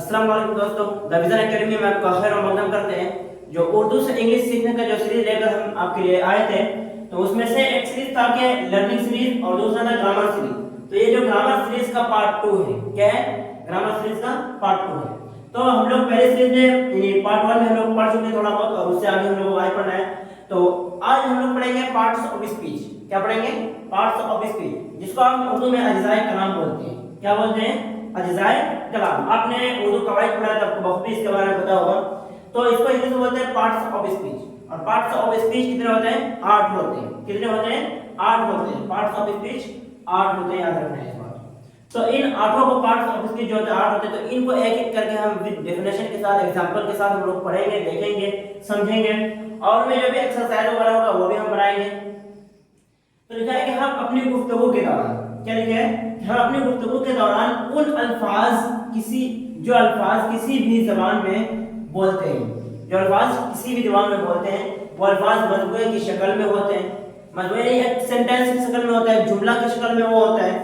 अस्सलाम वालेकुम दोस्तों, द विजन एकेडमी में आपका खैर मकदम करते हैं। जो उर्दू से इंग्लिश सीखने का जो सीरीज लेकर हम आपके लिए आए थे, तो उसमें से एक सीरीज था कि लर्निंग सीरीज और दूसरा था ग्रामर सीरीज। तो ये जो ग्रामर सीरीज का पार्ट 2 है, क्या है? ग्रामर सीरीज का पार्ट 2 है। तो हम लोग पहले सीरीज में ये पार्ट 1 में हम लोग पढ़ चुके हैं थोड़ा बहुत, और उससे आगे हम लोग आगे पढ़ना है। तो आज हम लोग पढ़ेंगे पार्ट्स ऑफ स्पीच। क्या पढ़ेंगे? पार्ट्स ऑफ स्पीच, जिसको हम उर्दू में अज्जाए कलाम बोलते हैं। क्या बोलते हैं? अज्जाए कलाम। आपने उर्दू कवायद पढ़ा है तो आपको बखूबी इसके बारे में पता होगा। तो इसको इंग्लिश में बोलते हैं पार्ट्स ऑफ स्पीच। और पार्ट्स ऑफ स्पीच कितने होते हैं? 8 होते हैं। कितने होते हैं? 8 होते हैं। पार्ट्स ऑफ स्पीच 8 होते हैं, याद रखना है इस बात। तो इन 8 को पार्ट्स ऑफ स्पीच जो होते हैं 8 होते हैं, तो इनको एक एक करके हम विद डेफिनेशन के साथ, एग्जांपल के साथ हम लोग पढ़ेंगे, देखेंगे, समझेंगे, और में जो भी एक्सरसाइज वगैरह होगा वो भी हम बनाएंगे। तो लिखा है कि हम अपनी गुफ्तगू के दौरान, क्या लिखा है? हम अपनी गुफ्तगू के दौरान उन जो अल्फाज किसी भी जबान में बोलते हैं, जो अल्फाज किसी भी जबान में बोलते हैं, वो अल्फाज मजमूए की शक्ल में होते हैं। मजमूए एक सेंटेंस की शक्ल में होता है, जुमला की शक्ल में वो होता है,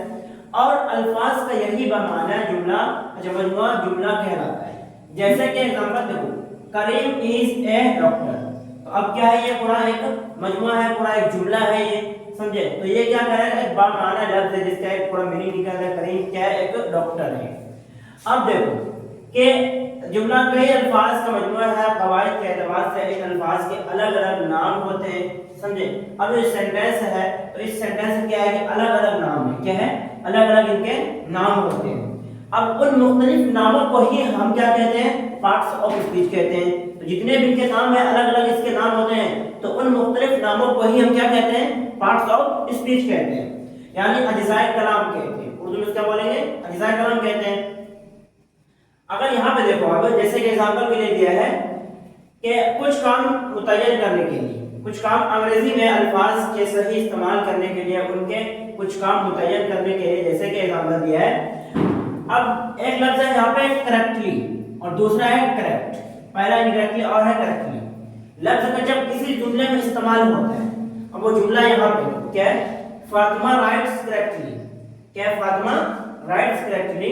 और अल्फाज का यही माना है जुमला, अच्छा मजमूआ जुमला कहलाता है। जैसे कि एग्जांपल देखो, करीम इज ए डॉक्टर। तो अब क्या है? ये पूरा एक मजमूआ है, पूरा एक जुमला है ये, समझे? तो ये क्या कह रहा है? एक बामाना लफ्ज है जिसका एक पूरा मीनिंग निकल रहा है। करीम क्या है? एक डॉक्टर है। अब देखो कि जुमला कई अल्फाज का मजमूआ है, कवायद के एतबार से इन अल्फाज के अलग अलग नाम होते हैं, समझे? अब ये सेंटेंस है, तो इस सेंटेंस में क्या है कि अलग अलग नाम है। क्या है? अलग अलग इनके नाम होते हैं। अब उन मुख्तलिफ नामों को ही हम क्या कहते हैं? पार्ट्स ऑफ स्पीच कहते हैं। तो जितने भी इनके नाम है, अलग अलग इसके नाम होते हैं, तो उन मुख्तलिफ नामों को ही हम क्या कहते हैं? पार्ट्स ऑफ स्पीच कहते हैं, यानी अज्जाए कलाम कहते हैं। उर्दू में क्या बोलेंगे? अज्जाए कलाम कहते हैं। अगर यहाँ पे देखो, अब जैसे कि एग्जांपल के लिए दिया है कि कुछ काम मुतय्यन करने के लिए, कुछ काम अंग्रेजी में अल्फाज के सही इस्तेमाल करने के लिए, उनके कुछ काम मुतय्यन करने के लिए, जैसे कि एग्जांपल दिया है। अब एक लफ्ज है यहाँ पे करेक्टली और दूसरा है करेक्ट। पहला इनकरेक्टली और है करेक्टली। लफ्ज का जब किसी जुमले में इस्तेमाल होता है, अब वो जुमला यहाँ पे क्या है? Fatima rights correctly. क्या है? Fatima rights correctly.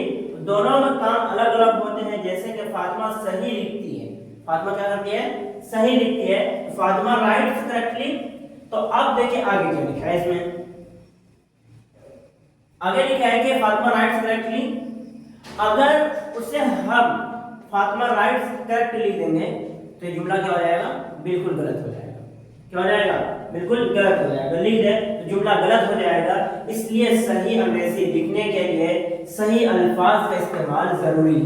दोनों में काम अलग अलग होते हैं। जैसे कि फातिमा सही लिखती है, फातिमा क्या करती है? सही लिखती है, फातिमा राइट्स करेक्टली। तो अब देखिए आगे क्या लिखा है इसमें। आगे लिखा है कि फातिमा राइट्स करेक्टली। अगर उसे हम फातिमा राइट्स करेक्टली लिख देंगे तो ये जुमला क्या हो जाएगा? बिल्कुल गलत हो जाएगा। क्या हो जाएगा? बिल्कुल गलत हो जाएगा। लिख दे तो जुमला गलत हो जाएगा। इसलिए सही अंग्रेजी लिखने के लिए सही अल्फाज का इस्तेमाल जरूरी है।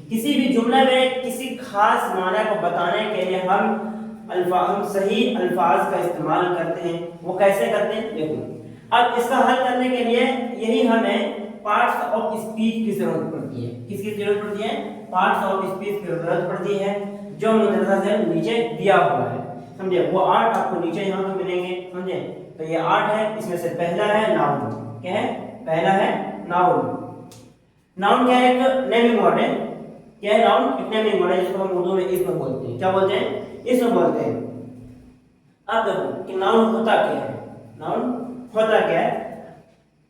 किसी भी जुमले में किसी खास माना को बताने के लिए हम सही अल्फाज का इस्तेमाल करते हैं। वो कैसे करते हैं देखो। अब इसका हल करने के लिए यही हमें पार्ट्स ऑफ स्पीच की जरूरत पड़ती है। किसकी जरूरत पड़ती है? पार्ट्स ऑफ स्पीच की जरूरत पड़ती है, जो मुद्रसा से नीचे दिया हुआ है, समझे? वो 8 आपको नीचे यहाँ पे मिलेंगे, समझे? तो ये 8 है। इसमें से पहला है नाउन। क्या है? पहला है नाउन। नाउन क्या है? एक नेमिंग वर्ड है। क्या है? नाउन एक नेमिंग वर्ड है, जिसको हम उर्दू में इसम बोलते हैं। क्या बोलते हैं? इसम बोलते हैं। अब देखो कि नाउन होता क्या है। नाउन होता क्या है?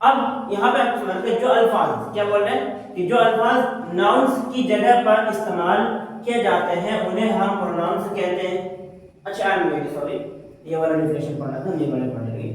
अब यहाँ पे आप समझते हैं, जो अल्फाज, क्या बोल रहे हैं कि जो अल्फाज नाउन्स की जगह पर इस्तेमाल किए जाते हैं उन्हें हम प्रोनाउंस कहते हैं। अच्छा आई एम वेरी सॉरी, ये वाला डिफिनेशन पढ़ना था, ये वाला पढ़ लेंगे।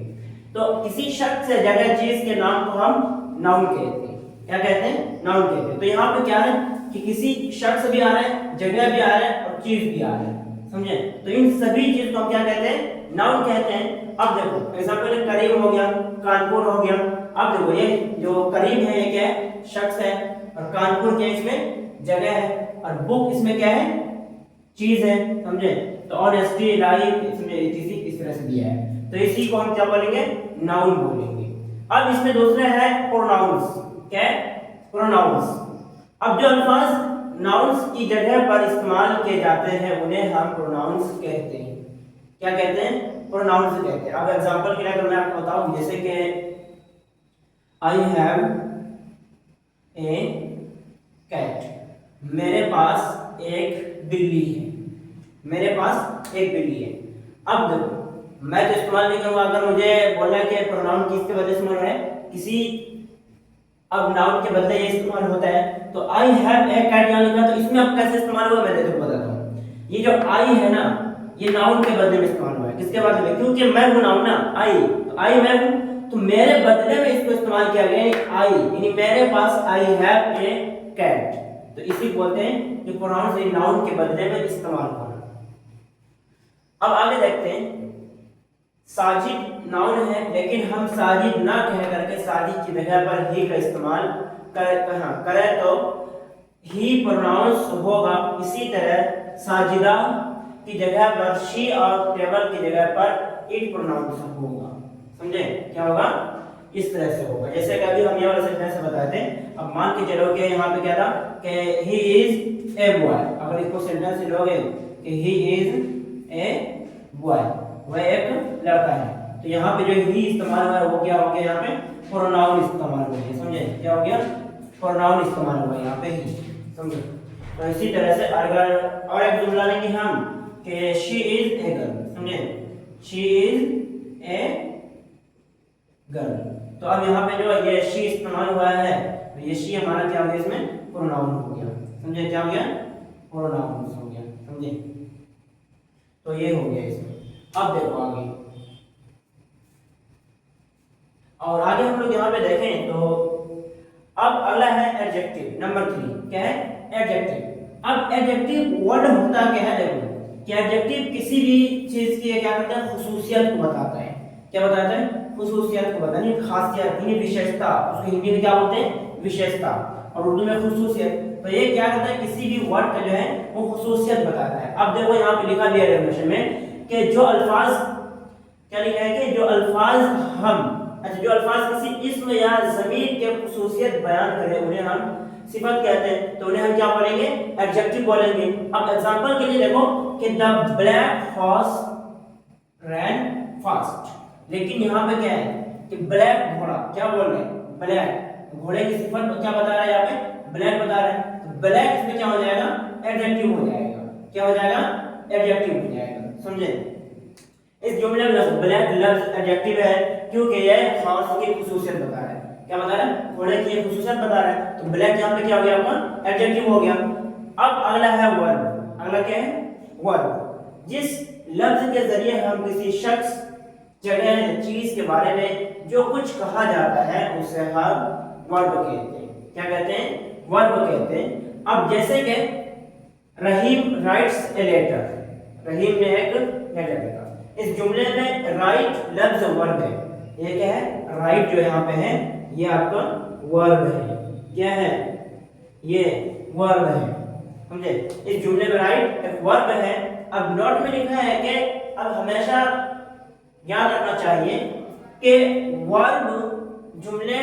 तो किसी शख्स या जगह चीज के नाम को हम नाउन कहते हैं। क्या कहते हैं? नाउन कहते हैं। तो यहाँ पे क्या है कि किसी शख्स भी आ रहा है, जगह भी आ रहा है, और चीज भी आ रहा है, समझे? तो इन सभी चीज को हम क्या कहते हैं? नाउन कहते हैं। अब देखो एग्जांपल, करीम हो गया, कानपुर हो गया। अब देखो ये जो करीम है ये क्या है? शख्स है, और कानपुर क्या इसमें? जगह है, और बुक इसमें क्या है? चीज है, समझे? तो ऑनेस्टी, लाइफ इसमें इस तरह से दिया है। तो इसी को हम क्या बोलेंगे? नाउन बोलेंगे। अब इसमें दूसरे है प्रोनाउंस। क्या है? प्रोनाउंस। अब जो अल्फाज नाउन्स की जगह पर इस्तेमाल किए जाते हैं उन्हें हम प्रोनाउंस कहते हैं। क्या कहते हैं? प्रोनाउंस कहते हैं। अब एग्जांपल के लिए अगर मैं आपको बताऊं, जैसे कि आई हैव ए कैट, मेरे पास एक बिल्ली है। मेरे पास एक बिल्ली है। अब देखो मैं तो इस्तेमाल नहीं करूंगा। अगर मुझे बोला कि प्रोनाउन किसके वजह से मिल रहा है? किसी अब नाउन के बदले ये इस्तेमाल होता है। तो आई हैव ए कैट यहाँ लिखा, तो इसमें अब कैसे इस्तेमाल हुआ मैं देखो बताता हूँ। ये जो आई है ना, ये नाउन के बदले में इस्तेमाल हुआ है। किसके बदले में? क्योंकि मैं हूँ नाउन ना, आई, तो आई मैं हूँ, तो मेरे बदले में इसको इस्तेमाल किया गया आई, यानी मेरे पास आई हैव ए कैट। तो इसी बोलते हैं कि प्रोनाउंस इन नाउन के बदले में इस्तेमाल होना। अब आगे देखते हैं, साजिद नाउन है, लेकिन हम साजिद ना कह करके साजिद की जगह पर ही का इस्तेमाल करें तो ही प्रोनाउंस होगा। इसी तरह साजिदा की जगह पर शी और टेबल की जगह पर इट प्रोनाउंस होगा। समझे क्या होगा? इस तरह से होगा। जैसे कि अभी हम ये वाला सेंटेंस बताते हैं। अब मान के चलो कि यहाँ पे क्या था कि ही इज ए बॉय। अगर इसको सेंटेंस लोगे कि ही इज ए बॉय, वह एक लड़का है, तो यहाँ पे जो ही इस्तेमाल हुआ है वो क्या हो गया? यहाँ पे प्रोनाउन इस्तेमाल हो गया। समझे क्या हो गया? प्रोनाउन इस्तेमाल हुआ यहाँ पे ही। समझे? तो इसी तरह से अगर और एक जुमला लेंगे हम कि शी इज ए गर्ल। समझे? She is a girl. तो अब यहाँ पे जो ये शी इस्तेमाल हुआ है, तो ये शी हमारा क्या हो गया? इसमें प्रोनाउन हो गया। समझे क्या हो गया? प्रोनाउन हो गया। समझे? तो ये हो गया इसमें। अब देखो आगे, और आगे हम लोग यहाँ पे देखें तो अब अगला है एडजेक्टिव नंबर 3। क्या है? एडजेक्टिव। अब एडजेक्टिव वर्ड होता क्या है? देखो कि एडजेक्टिव किसी भी चीज की क्या करता है? खुसूसियत को बताता है। क्या बताता है? खुसूसियत को बताने, खासियत, यानी विशेषता। उसको हिंदी में क्या बोलते हैं? विशेषता, और उर्दू में खुसूसियत। तो ये क्या करता है? किसी भी वर्ड का जो है वो खुसूसियत बताता है। अब देखो यहाँ पे लिखा दिया है डेफिनेशन में कि जो अल्फाज, क्या लिखा है कि जो अल्फाज हम, अच्छा, जो अल्फाज किसी इस्म या ज़मीर के खुसूसियत बयान करें उन्हें हम सिफत कहते हैं। तो उन्हें हम क्या बोलेंगे? एडजेक्टिव बोलेंगे। अब एग्जांपल के लिए देखो कि the black horse ran fast. लेकिन यहाँ पे क्या है कि ब्लैक घोड़ा, क्या बोल रहे हैं? ब्लैक घोड़े की सिफत क्या बता रहा है? यहाँ पे ब्लैक बता रहा है। तो ब्लैक इसमें क्या हो जाएगा? एडजेक्टिव हो जाएगा। क्या हो जाएगा? एडजेक्टिव हो जाएगा। समझे? इस जुमले में ब्लैक लफ्ज एडजेक्टिव है क्योंकि यह हॉर्स की खुसूसियत बता रहा है। क्या बता रहा है? घोड़े की खुसूसियत बता रहा है। तो ब्लैक यहाँ पे क्या हो गया? आपका एडजेक्टिव हो गया। अब अगला है वर्ब। अगला क्या है? वर्ब। जिस लफ्ज के जरिए हम किसी शख्स, जगह या चीज के बारे में जो कुछ कहा जाता है उसे हम वर्ब कहते हैं। क्या कहते हैं? वर्ब कहते हैं। अब जैसे कि रहीम राइट्स ए लेटर, रहीम ने एक लेटर लिखा। इस जुमले में राइट लफ्ज वर्ब है। ये क्या है? राइट जो यहाँ पे है ये आपका वर्ब है। क्या है? ये वर्ब है। समझे? इस जुमले में राइट एक वर्ब है। अब नोट में लिखा है कि अब हमेशा याद रखना चाहिए कि वर्ब जुमले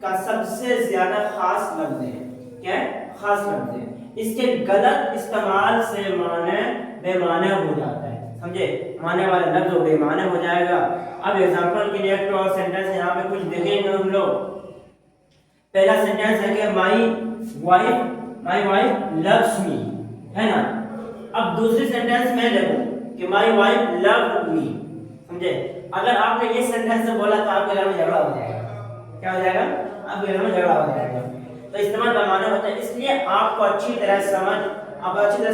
का सबसे ज्यादा खास लफ्ज है। क्या है? खास लफ्ज है। इसके गलत इस्तेमाल से माने बेमाने हो जाता है। समझे? माने वाला लफ्ज बेमाने हो जाएगा। अब एग्जांपल के लिए एक और सेंटेंस यहाँ पे कुछ देखेंगे हम लोग। पहला सेंटेंस है कि माय वाइफ लव्स मी, है ना। अब दूसरी सेंटेंस में देखो कि माय वाइफ लव्ड मी। समझे? अगर आपने ये सेंटेंस से बोला तो आपके घर में झगड़ा हो जाएगा। क्या हो जाएगा? आपके घर में झगड़ा हो जाएगा। तो इस्तेमाल बेमाने होता है। इसलिए आपको अच्छी तरह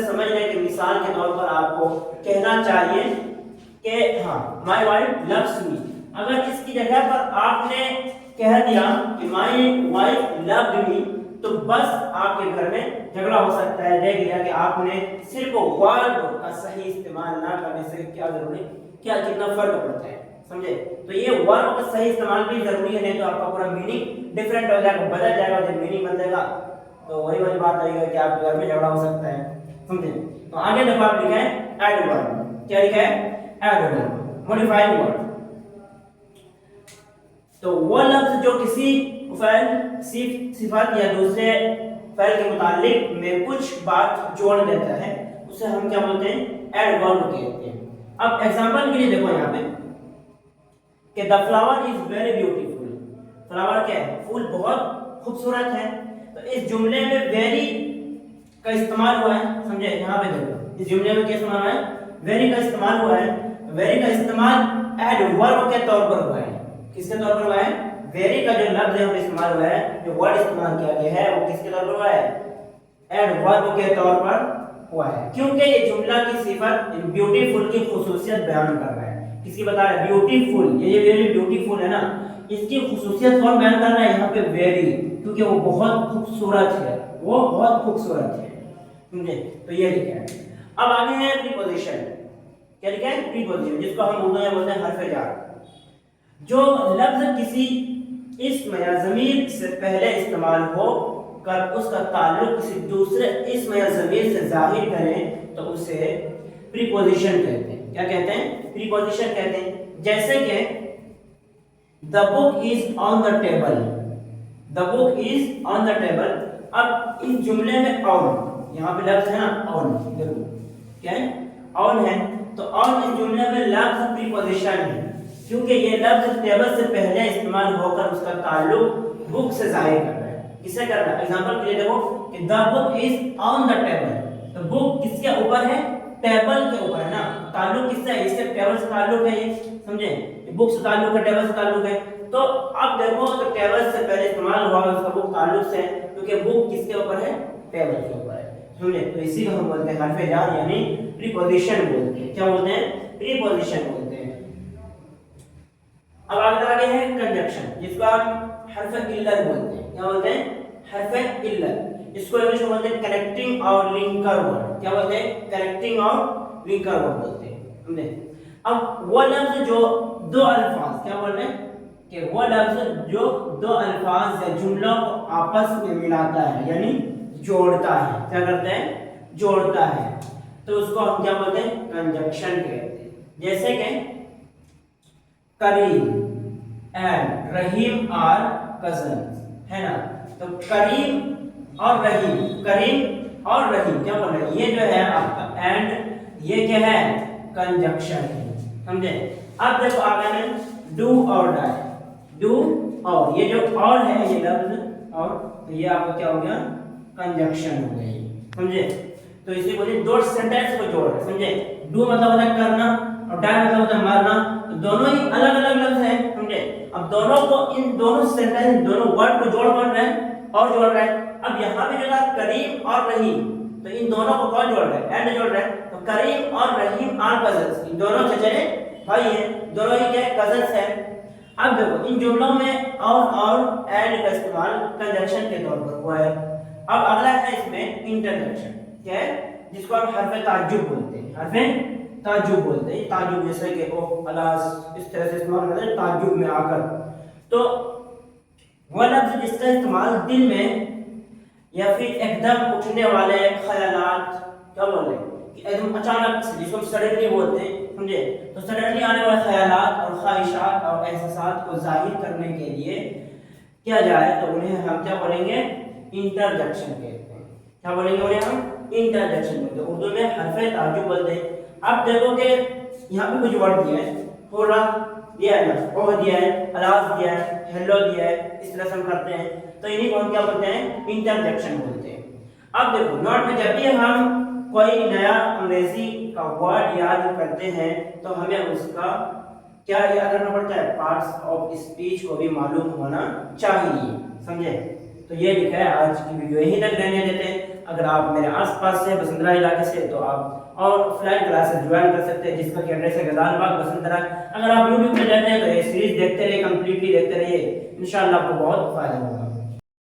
समझ लें कि मिसाल के तौर पर आपको कहना चाहिए कि हाँ माय वाइफ लव्स मी। अगर इसकी जगह पर आपने कह दिया कि माय वाइफ लव्ड मी, तो बस आपके घर में झगड़ा हो सकता है। देख लिया कि आपने सिर्फ वर्ब का सही इस्तेमाल ना करने से क्या जरूरी, क्या कितना फर्क पड़ता है। समझे? तो ये वर्ब का सही इस्तेमाल भी जरूरी है, नहीं तो आपका पूरा मीनिंग डिफरेंट हो जाएगा, बदल जाएगा। जब मीनिंग बदलेगा तो वही वाली बात आएगी कि आपके घर में झगड़ा हो सकता है। समझे? तो आगे देखो आप लिखा है ऐड वर्ब। क्या लिखा है? Add verb, modifying verb. तो वो लफ्ज जो किसी फ़ैल, सिफत या दूसरे फ़ैल के मुतालिक में कुछ बात जोड़ देता है उसे हम क्या बोलते हैं? ऐड वर्ब कहते हैं। अब एग्जांपल के लिए देखो यहाँ पे कि the flower is very beautiful. Flower क्या है? फूल बहुत खूबसूरत है। तो इस जुमले में वेरी का इस्तेमाल हुआ है। समझे? यहाँ पे देखो इस जुमले में क्या इस्तेमाल हुआ है? वेरी का इस्तेमाल हुआ है। वेरी का इस्तेमाल ऐड वर्ब के तौर पर हुआ है। किसके तौर पर हुआ है? वेरी का जो लफ्ज है इस्तेमाल हुआ है, जो वर्ड इस्तेमाल किया गया है वो किसके तौर पर हुआ है? एड वर्ब के तौर पर हुआ है, क्योंकि ये जुमला की सिफत ब्यूटीफुल की खुसूसियत बयान कर रहा है। किसकी बता रहा है? ब्यूटीफुल। ये वेरी ब्यूटीफुल है ना, इसकी खुसूसियत कौन बयान कर रहा है यहाँ पे? वेरी, क्योंकि वो बहुत खूबसूरत है, वो बहुत खूबसूरत है, समझे? तो ये लिखा है। अब आगे है प्रीपोजिशन। क्या लिखा है? प्रीपोजिशन, जिसको हम उर्दू में बोलते हैं हर्फ जार। जो लफ्ज किसी इस्म या ज़मीर से पहले इस्तेमाल हो कर उसका ताल्लुक किसी दूसरे इस्म या ज़मीर से जाहिर करें तो उसे प्रीपोजिशन कहते हैं। क्या कहते हैं? प्रीपोजिशन कहते हैं। जैसे कि the book is on the table, the book is on the table. अब इस जुमले में ऑन, यहाँ पे लफ्ज है ना ऑन, देखो क्या है? ऑन है, तो ऑन इस जुमले में लफ्ज प्रीपोजिशन है, क्योंकि ये लफ्ज टेबल से पहले इस्तेमाल होकर उसका ताल्लुक बुक से जाहिर कर रहा है। किससे कर रहा है? एग्जांपल के लिए देखो कि the book is on the table, तो बुक किसके ऊपर है? टेबल के ऊपर है ना, ताल्लुक किससे है? इससे टेबल से ताल्लुक है, ये समझे? बुक से ताल्लुक है, टेबल से ताल्लुक है। तो अब देखो तो टेबल से पहले इस्तेमाल हुआ उसका बुक ताल्लुक से, क्योंकि बुक किसके ऊपर है? टेबल के ऊपर है, समझे? तो इसी को हम बोलते हैं हर्फ जार यानी प्रीपोजिशन बोलते हैं। क्या बोलते हैं? प्रीपोजिशन बोलते हैं। अब आगे है कंजक्शन, जिसको हम हर्फ इल्लत बोलते हैं। क्या बोलते हैं? हर्फ इल्लत। इसको इंग्लिश में बोलते हैं कनेक्टिंग और लिंकर वर्ड। क्या बोलते हैं? कनेक्टिंग और लिंकर वर्ड बोलते हैं, समझे? अब वो लफ्ज जो दो अल्फाज, क्या बोल रहे हैं कि वो लफ्ज जो दो अल्फाज या जुमलों को आपस में मिलाता है यानी जोड़ता है। क्या करता है? जोड़ता है, तो उसको हम क्या बोलते हैं? कंजक्शन कहते हैं। जैसे कि करीम एंड रहीम आर कजन्स, है ना? तो करीम और रहीम, करीम और रहीम क्या बोल रहे हैं? ये जो है आपका एंड, ये क्या है? कंजक्शन है, समझे? अब देखो आगे में डू और डाई, डू और, ये जो और है ये लफ्ज और, तो ये आपका क्या हो गया? कंजक्शन हो गई, समझे? तो इसे बोलिए दो सेंटेंस को जोड़ रहे, समझे? डू मतलब होता है करना और डाई मतलब होता है मारना, तो दोनों ही अलग अलग लफ्ज हैं, समझे? अब दोनों को, इन दोनों सेंटेंस, दोनों वर्ड को जोड़ कौन रहे हैं? और जोड़ रहे हैं। अब यहाँ पे जो था करीम और रहीम, तो इन दोनों को कौन जोड़ रहा है? एंड जोड़ रहा है। तो करीम और रहीम आर कजन्स, इन दोनों चचेरे भाई हैं, दोनों ही क्या है? कजन्स हैं। अब देखो इन जुमलों में और एंड का इस्तेमाल कंजक्शन के तौर पर हुआ है। अब अगला है इसमें इंटरजेक्शन, क्या है? जिसको हम हर्फ ताज्जुब बोलते हैं, हर्फ ताज्जुब बोलते हैं। ताज्जुब जैसे कि ओ अलास, इस तरह से इस्तेमाल करते हैं ताज्जुब में आकर। तो वह लफ्ज जिसका इस्तेमाल दिल में या फिर एकदम उठने वाले ख्यालात, क्या बोल रहे हैं कि एकदम अचानक से, जिसको हम सडनली बोलते हैं, समझे? तो सडनली आने वाले ख्यालात और ख्वाहिशात और एहसासात को जाहिर करने के लिए किया जाए तो उन्हें हम क्या बोलेंगे? इंटरजेक्शन कहते हैं। क्या बोलेंगे उन्हें? हम इंटरजेक्शन बोलते हैं, उर्दू में हर्फ ताज्जुब बोलते हैं। अब देखो कि यहाँ पे कुछ वर्ड दिया है, थोड़ा दिया है ना, ओह दिया है, अलाज दिया है, हेलो दिया है, इस तरह से हम करते हैं, तो इन्हीं को हम क्या बोलते हैं? इंटरजेक्शन बोलते हैं। अब देखो नोट में जब भी हम कोई नया अंग्रेजी का वर्ड याद करते हैं तो हमें उसका क्या याद रखना पड़ता है? पार्ट्स ऑफ स्पीच को भी मालूम होना चाहिए, समझे? तो ये लिखा है। आज की वीडियो यहीं तक रहने देते हैं। अगर आप मेरे आसपास से बसंतरा इलाके से तो आप और ऑफलाइन क्लासेस ज्वाइन कर सकते हैं, जिसका कि एड्रेस है गजाल बाग बसंतरा। अगर आप यूट्यूब पे रहते हैं तो ये सीरीज देखते रहिए, कंप्लीटली देखते रहिए, इंशाल्लाह आपको बहुत फायदा होगा।